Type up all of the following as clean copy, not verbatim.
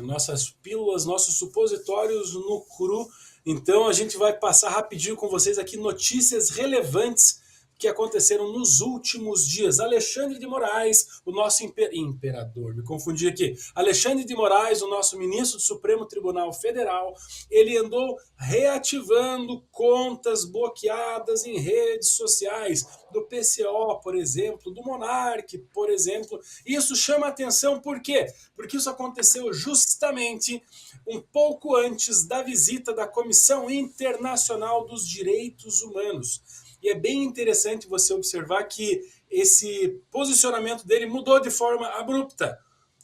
nossas pílulas, nossos supositórios no cru. Então a gente vai passar rapidinho com vocês aqui notícias relevantes que aconteceram nos últimos dias. Alexandre de Moraes, o nosso imperador, me confundi aqui. Alexandre de Moraes, o nosso ministro do Supremo Tribunal Federal, ele andou reativando contas bloqueadas em redes sociais, do PCO, por exemplo, do Monark, por exemplo. Isso chama atenção por quê? Porque isso aconteceu justamente um pouco antes da visita da Comissão Internacional dos Direitos Humanos. E é bem interessante você observar que esse posicionamento dele mudou de forma abrupta,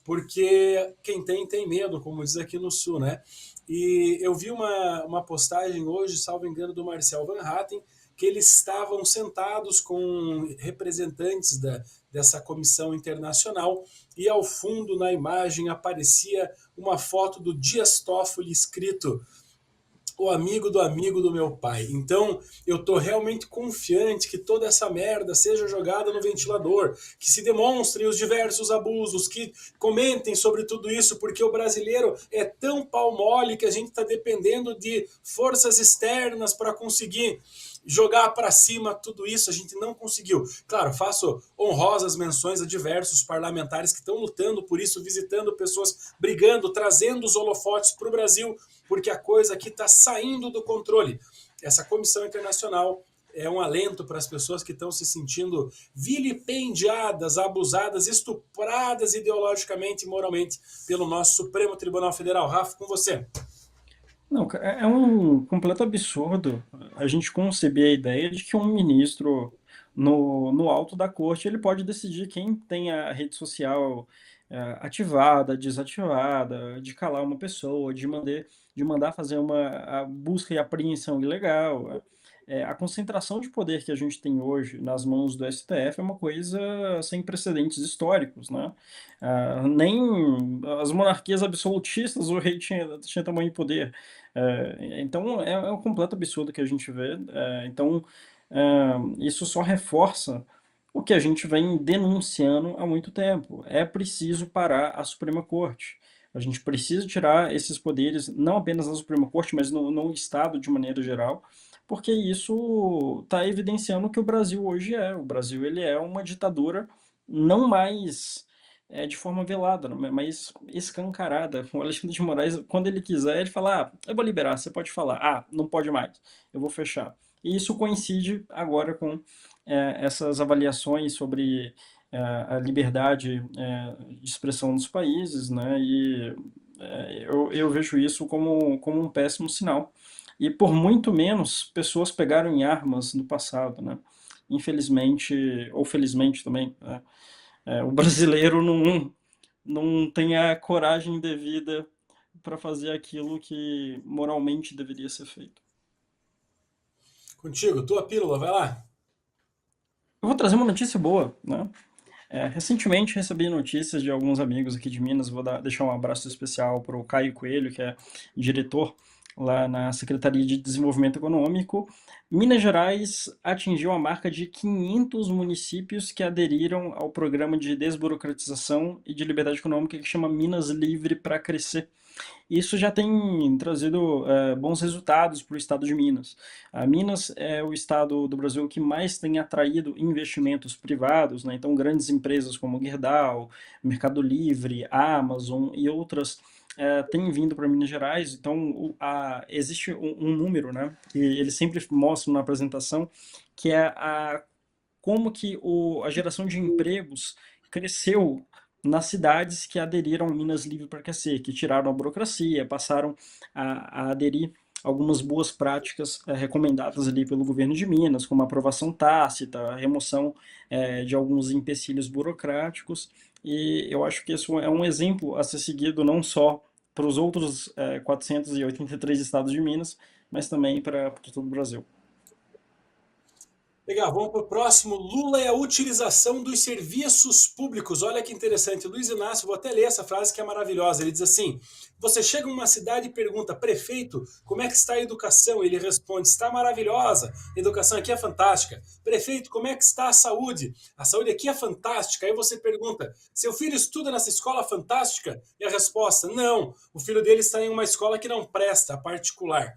porque quem tem medo, como diz aqui no Sul, né? E eu vi uma postagem hoje, salvo engano, do Marcel Van Hatten, que eles estavam sentados com representantes dessa comissão internacional e ao fundo na imagem aparecia uma foto do Dias Toffoli escrito o amigo do meu pai. Então, eu estou realmente confiante que toda essa merda seja jogada no ventilador, que se demonstrem os diversos abusos, que comentem sobre tudo isso, porque o brasileiro é tão pau mole que a gente está dependendo de forças externas para conseguir jogar para cima tudo isso. A gente não conseguiu. Claro, faço honrosas menções a diversos parlamentares que estão lutando por isso, visitando pessoas, brigando, trazendo os holofotes para o Brasil, porque a coisa aqui está saindo do controle. Essa comissão internacional é um alento para as pessoas que estão se sentindo vilipendiadas, abusadas, estupradas ideologicamente e moralmente pelo nosso Supremo Tribunal Federal. Rafa, com você. Não, é um completo absurdo a gente conceber a ideia de que um ministro no alto da corte ele pode decidir quem tem a rede social ativada, desativada, de calar uma pessoa, de mandar fazer uma a busca e apreensão ilegal. A concentração de poder que a gente tem hoje nas mãos do STF é uma coisa sem precedentes históricos, né? Nem as monarquias absolutistas o rei tinha tamanho de poder. Então é um completo absurdo que a gente vê. Então isso só reforça o que a gente vem denunciando há muito tempo. É preciso parar a Suprema Corte. A gente precisa tirar esses poderes, não apenas da Suprema Corte, mas no Estado de maneira geral, porque isso está evidenciando o que o Brasil hoje é. O Brasil ele é uma ditadura não mais de forma velada, mas escancarada. O Alexandre de Moraes, quando ele quiser, ele fala: eu vou liberar, você pode falar. Não pode mais, eu vou fechar. E isso coincide agora com essas avaliações sobre a liberdade de expressão dos países, né? E eu vejo isso como um péssimo sinal. E por muito menos pessoas pegaram em armas no passado, né? Infelizmente, ou felizmente também, né? O brasileiro não tem a coragem devida para fazer aquilo que moralmente deveria ser feito. Contigo, tua pílula, vai lá. Eu vou trazer uma notícia boa, né? Recentemente recebi notícias de alguns amigos aqui de Minas. Vou deixar um abraço especial para o Caio Coelho, que é diretor lá na Secretaria de Desenvolvimento Econômico. Minas Gerais atingiu a marca de 500 municípios que aderiram ao programa de desburocratização e de liberdade econômica que chama Minas Livre para Crescer. Isso já tem trazido bons resultados para o estado de Minas. A Minas é o estado do Brasil que mais tem atraído investimentos privados, né? Então, grandes empresas como Gerdau, Mercado Livre, Amazon e outras têm vindo para Minas Gerais. Então, existe um número, né, que eles sempre mostram na apresentação, que é como que a geração de empregos cresceu nas cidades que aderiram ao Minas Livre para Crescer, que tiraram a burocracia, passaram a aderir algumas boas práticas recomendadas ali pelo governo de Minas, como a aprovação tácita, a remoção de alguns empecilhos burocráticos, e eu acho que isso é um exemplo a ser seguido não só para os outros 483 estados de Minas, mas também para todo o Brasil. Legal, vamos para o próximo. Lula e a utilização dos serviços públicos. Olha que interessante. Luiz Inácio, vou até ler essa frase que é maravilhosa. Ele diz assim: você chega em uma cidade e pergunta, prefeito, como é que está a educação? Ele responde, está maravilhosa. A educação aqui é fantástica. Prefeito, como é que está a saúde? A saúde aqui é fantástica. Aí você pergunta, seu filho estuda nessa escola fantástica? E a resposta, não. O filho dele está em uma escola que não presta, particular.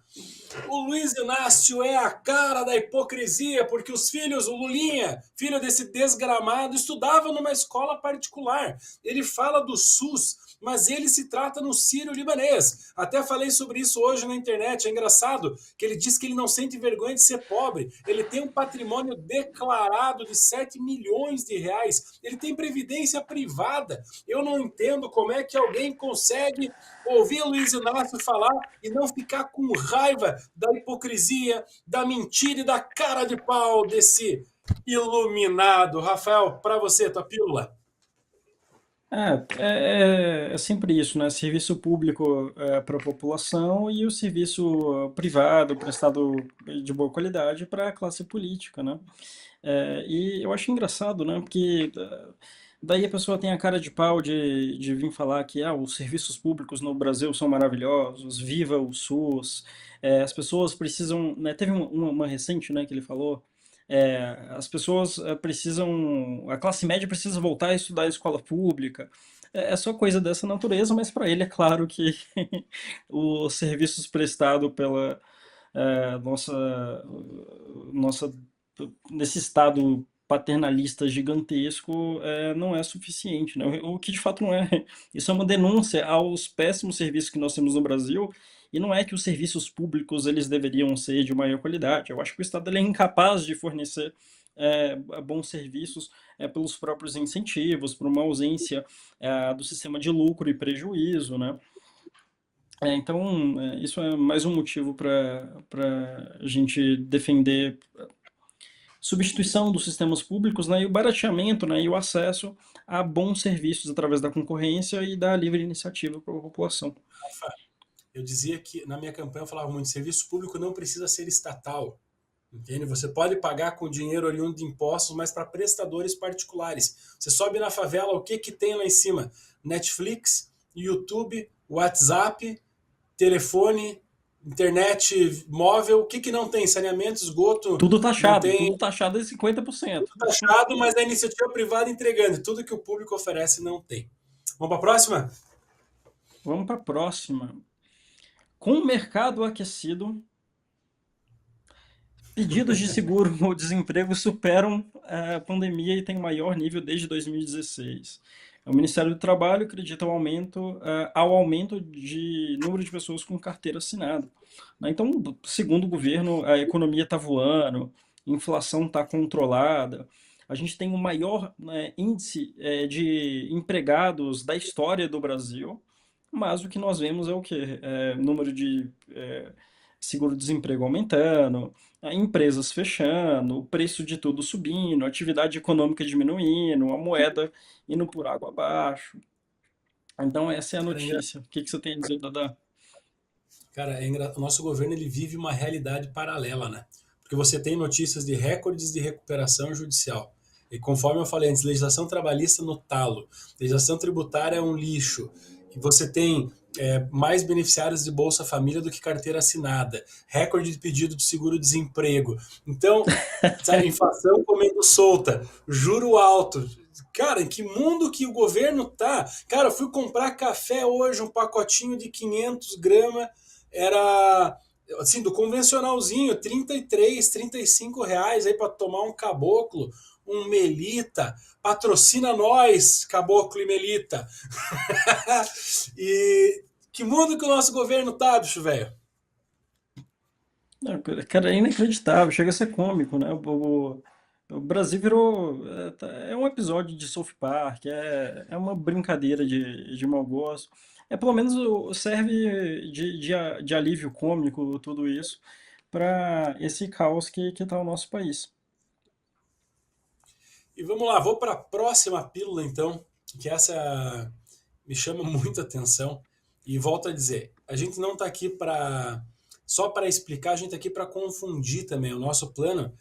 O Luiz Inácio é a cara da hipocrisia, porque os filhos, o Lulinha, filho desse desgramado, estudava numa escola particular. Ele fala do SUS, mas ele se trata no Sírio-Libanês. Até falei sobre isso hoje na internet. É engraçado que ele diz que ele não sente vergonha de ser pobre. Ele tem um patrimônio declarado de 7 milhões de reais. Ele tem previdência privada. Eu não entendo como é que alguém consegue ouvir o Luiz Inácio falar e não ficar com raiva da hipocrisia, da mentira e da cara de pau desse iluminado. Rafael, para você, tua pílula. É sempre isso, né? Serviço público para a população e o serviço privado prestado de boa qualidade para a classe política, né? E eu acho engraçado, né? Porque daí a pessoa tem a cara de pau de vir falar que os serviços públicos no Brasil são maravilhosos, viva o SUS, as pessoas precisam, né? Teve uma recente, né, que ele falou, as pessoas precisam, a classe média precisa voltar a estudar a escola pública. É só coisa dessa natureza, mas para ele é claro que os serviços prestados pela nossa nesse estado paternalista gigantesco não é suficiente, né? O que de fato não é. Isso é uma denúncia aos péssimos serviços que nós temos no Brasil, e não é que os serviços públicos eles deveriam ser de maior qualidade. Eu acho que o Estado ele é incapaz de fornecer bons serviços pelos próprios incentivos, por uma ausência do sistema de lucro e prejuízo, né? Então, isso é mais um motivo para a gente defender substituição dos sistemas públicos, né, e o barateamento, né, e o acesso a bons serviços através da concorrência e da livre iniciativa para a população. Rafa, eu dizia que na minha campanha eu falava muito: serviço público não precisa ser estatal. Entende? Você pode pagar com dinheiro oriundo de impostos, mas para prestadores particulares. Você sobe na favela, o que, que tem lá em cima? Netflix, YouTube, WhatsApp, telefone, internet móvel. O que, que não tem? Saneamento, esgoto, não tem. Tudo taxado em 50%. Tudo taxado, mas a iniciativa privada entregando. Tudo que o público oferece não tem. Vamos para a próxima? Vamos para a próxima. Com o mercado aquecido, pedidos de seguro-desemprego superam a pandemia e têm o maior nível desde 2016. O Ministério do Trabalho acredita ao aumento de número de pessoas com carteira assinada, né? Então, segundo o governo, a economia está voando, a inflação está controlada, a gente tem o maior, né, índice de empregados da história do Brasil, mas o que nós vemos é o quê? Número de seguro-desemprego aumentando, empresas fechando, o preço de tudo subindo, a atividade econômica diminuindo, a moeda indo por água abaixo. Então essa é a Cara, notícia. O que você tem a dizer, Dada? o nosso governo ele vive uma realidade paralela, né? Porque você tem notícias de recordes de recuperação judicial. E conforme eu falei antes, legislação trabalhista no talo, legislação tributária é um lixo. E você tem mais beneficiários de Bolsa Família do que carteira assinada, recorde de pedido de seguro-desemprego. Então, sabe, inflação comendo solta, juro alto. Cara, em que mundo que o governo tá? Cara, eu fui comprar café hoje, um pacotinho de 500 gramas, era assim, do convencionalzinho, 33, R$ 35 aí para tomar um caboclo, um melita, patrocina nós, caboclo e melita. E que mundo que o nosso governo tá, bicho velho? Não, cara, é inacreditável, chega a ser cômico, né? O Brasil virou. É um episódio de South Park, é uma brincadeira de mau gosto. Pelo menos serve de alívio cômico tudo isso para esse caos que está o nosso país. E vamos lá, vou para a próxima pílula então, que essa me chama muita atenção. E volto a dizer, a gente não está aqui para só para explicar, a gente está aqui para confundir também. O nosso plano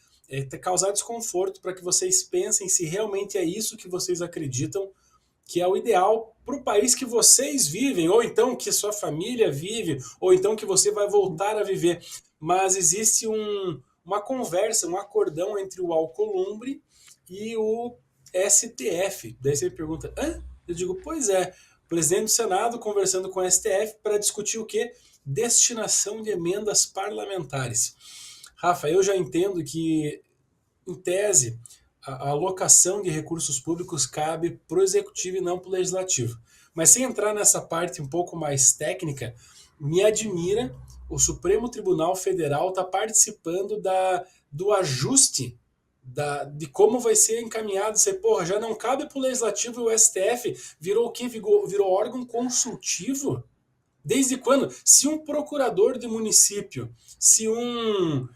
causar desconforto para que vocês pensem se realmente é isso que vocês acreditam que é o ideal para o país que vocês vivem, ou então que sua família vive, ou então que você vai voltar a viver. Mas existe uma conversa, um acordão entre o Alcolumbre e o STF. Daí você me pergunta, hã? Eu digo, pois é, o presidente do Senado conversando com o STF para discutir o quê? Destinação de emendas parlamentares. Rafa, eu já entendo que, em tese, a alocação de recursos públicos cabe para o executivo e não para o legislativo. Mas sem entrar nessa parte um pouco mais técnica, me admira o Supremo Tribunal Federal estar participando do ajuste de como vai ser encaminhado. Você, porra, já não cabe para o legislativo e o STF, virou o quê? Virou órgão consultivo? Desde quando? Se um procurador de município, se um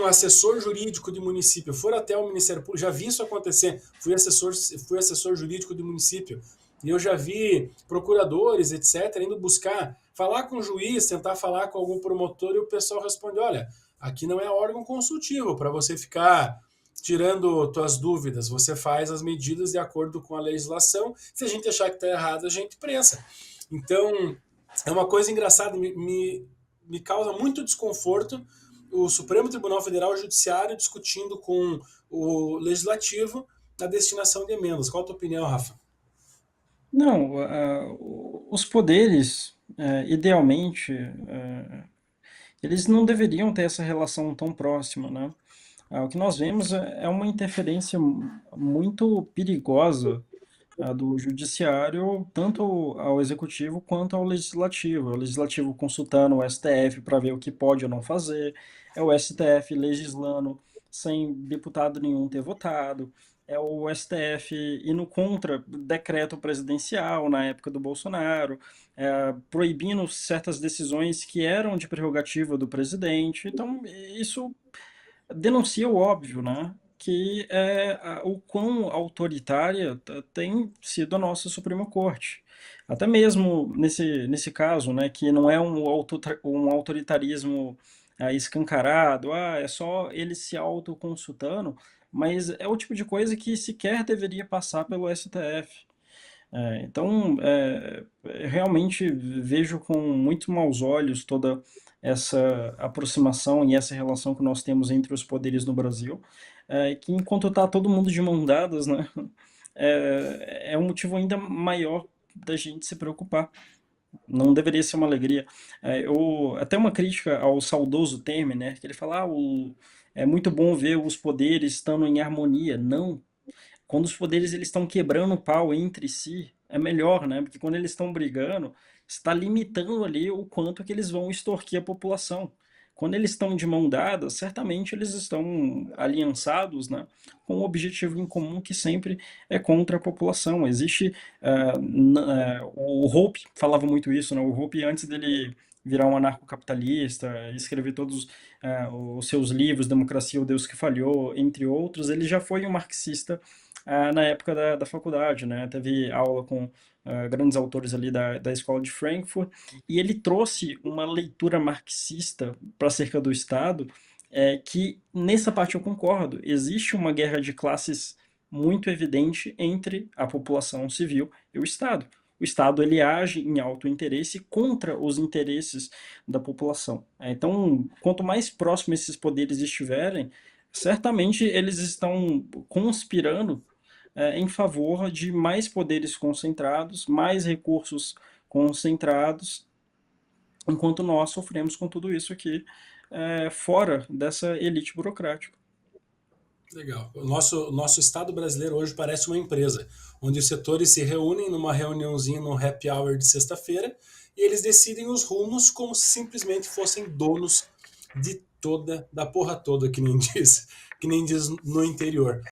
assessor jurídico de município for até o Ministério Público, já vi isso acontecer, fui assessor jurídico de município, e eu já vi procuradores, etc., indo buscar, falar com o juiz, tentar falar com algum promotor, e o pessoal responde, olha, aqui não é órgão consultivo, para você ficar tirando tuas dúvidas, você faz as medidas de acordo com a legislação, se a gente achar que está errado, a gente prensa. Então, é uma coisa engraçada, me causa muito desconforto o Supremo Tribunal Federal, o Judiciário, discutindo com o Legislativo a destinação de emendas. Qual a tua opinião, Rafa? Não, os poderes, idealmente, eles não deveriam ter essa relação tão próxima, né? O que nós vemos é uma interferência muito perigosa do judiciário, tanto ao executivo quanto ao legislativo. O legislativo consultando o STF para ver o que pode ou não fazer, é o STF legislando sem deputado nenhum ter votado, é o STF indo contra decreto presidencial na época do Bolsonaro, proibindo certas decisões que eram de prerrogativa do presidente. Então, isso denuncia o óbvio, né? Que é o quão autoritária tem sido a nossa Suprema Corte. Até mesmo nesse caso, né, que não é um autoritarismo escancarado, é só ele se autoconsultando, mas é o tipo de coisa que sequer deveria passar pelo STF. Então, realmente vejo com muito maus olhos toda essa aproximação e essa relação que nós temos entre os poderes no Brasil, que enquanto está todo mundo de mão dadas, né, é um motivo ainda maior da gente se preocupar. Não deveria ser uma alegria. Até uma crítica ao saudoso Temer, né, que ele fala, é muito bom ver os poderes estando em harmonia. Não, quando os poderes eles estão quebrando o pau entre si, é melhor, né? Porque quando eles estão brigando, está limitando ali o quanto que eles vão extorquir a população. Quando eles estão de mão dada, certamente eles estão aliançados, né, com um objetivo em comum que sempre é contra a população. Existe o Hope falava muito isso, né? O Hope antes dele virar um anarcocapitalista, escrever todos os seus livros, Democracia, o Deus que Falhou, entre outros, ele já foi um marxista na época da faculdade, né? Teve aula com grandes autores ali da escola de Frankfurt, e ele trouxe uma leitura marxista para acerca do Estado, que nessa parte eu concordo. Existe uma guerra de classes muito evidente entre a população civil e o Estado. O Estado ele age em alto interesse contra os interesses da população. Então, quanto mais próximo esses poderes estiverem, certamente eles estão conspirando em favor de mais poderes concentrados, mais recursos concentrados, enquanto nós sofremos com tudo isso aqui fora dessa elite burocrática. Legal. O nosso Estado brasileiro hoje parece uma empresa, onde os setores se reúnem numa reuniãozinha no happy hour de sexta-feira e eles decidem os rumos como se simplesmente fossem donos da porra toda, que nem diz no interior.